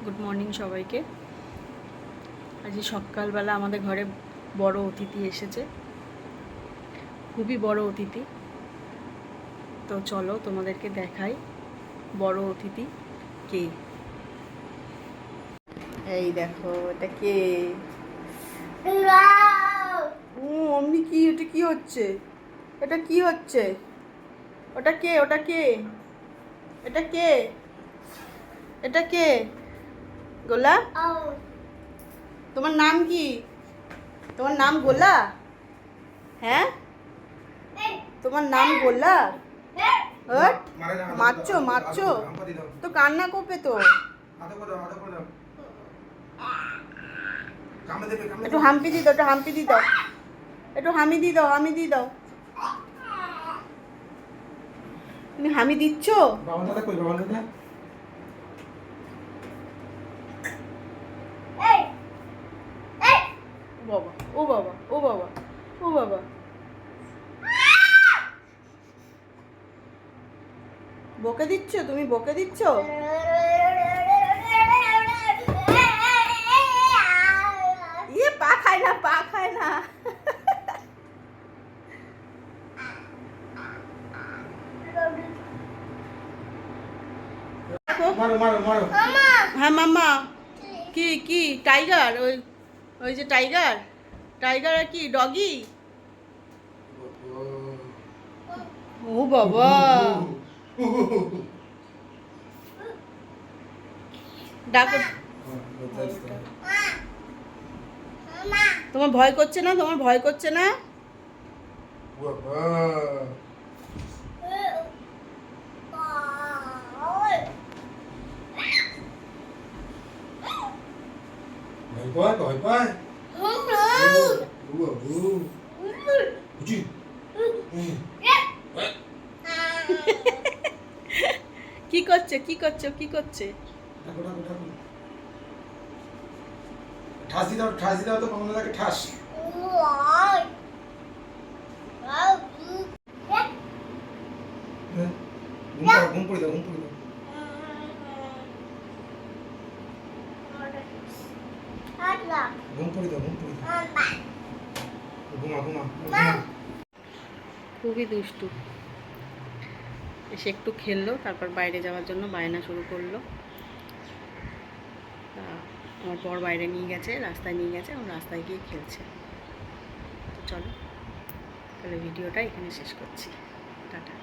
Good morning সবাইকে। আজ সকালবেলা আমাদের ঘরে বড় অতিথি এসেছে, খুবই বড় অতিথি। তো চলো তোমাদেরকে দেখাই বড় অতিথি কে। এই দেখো, এটা কে? অমনি কি? এটা কি হচ্ছে? এটা কি হচ্ছে? ওটা কে? ওটা কে? এটা কে? এটা কে? গোলা, তোমার নাম কি? তোমার নাম গোলা? হ্যাঁ, তোমার নাম গোলা? মারছো মারছো তো, কান্না করবে তো। একটু হাম্পি দি দাও, একটু হাম্পি দি দাও, একটু হামি দি দাও, হামি দি দাও। তুমি হামি দিচ্ছ? বাবা, ও বাবা, ও বাবা, ও বাবা, বকে দিচ্ছ? তুমি বকে দিচ্ছ? ইয়ে, পা খায় না, পা খায় না। হ্যাঁ মাম্মা, কি কি টাইগার? ওই ওই যে টাইগার, টাইগার আর কি ডগি? ও বাবা, ডাকো। তোমার ভয় করছে না? তোমার ভয় করছে না? কি করছে? কি করছে? কি করছে? ঠাস দি দাও, ঠাস দি দাও তো, কমলা দাকে ঠাস। ঘুম পড়ে দাও, ঘুম পড়ে দাও। ঘুম পড়ে দাও, ঘুম পড়ে দাও। ঘুমা ঘুমা ঘুমা। খুবই দুষ্টু। এসে একটু খেললো, তারপর বাইরে যাওয়ার জন্য বায়না শুরু করলো। আমার বর বাইরে নিয়ে গেছে, রাস্তায় নিয়ে গেছে, এবং রাস্তায় গিয়ে খেলছে। তো চলো তাহলে ভিডিওটা এখানে শেষ করছি। টাটা।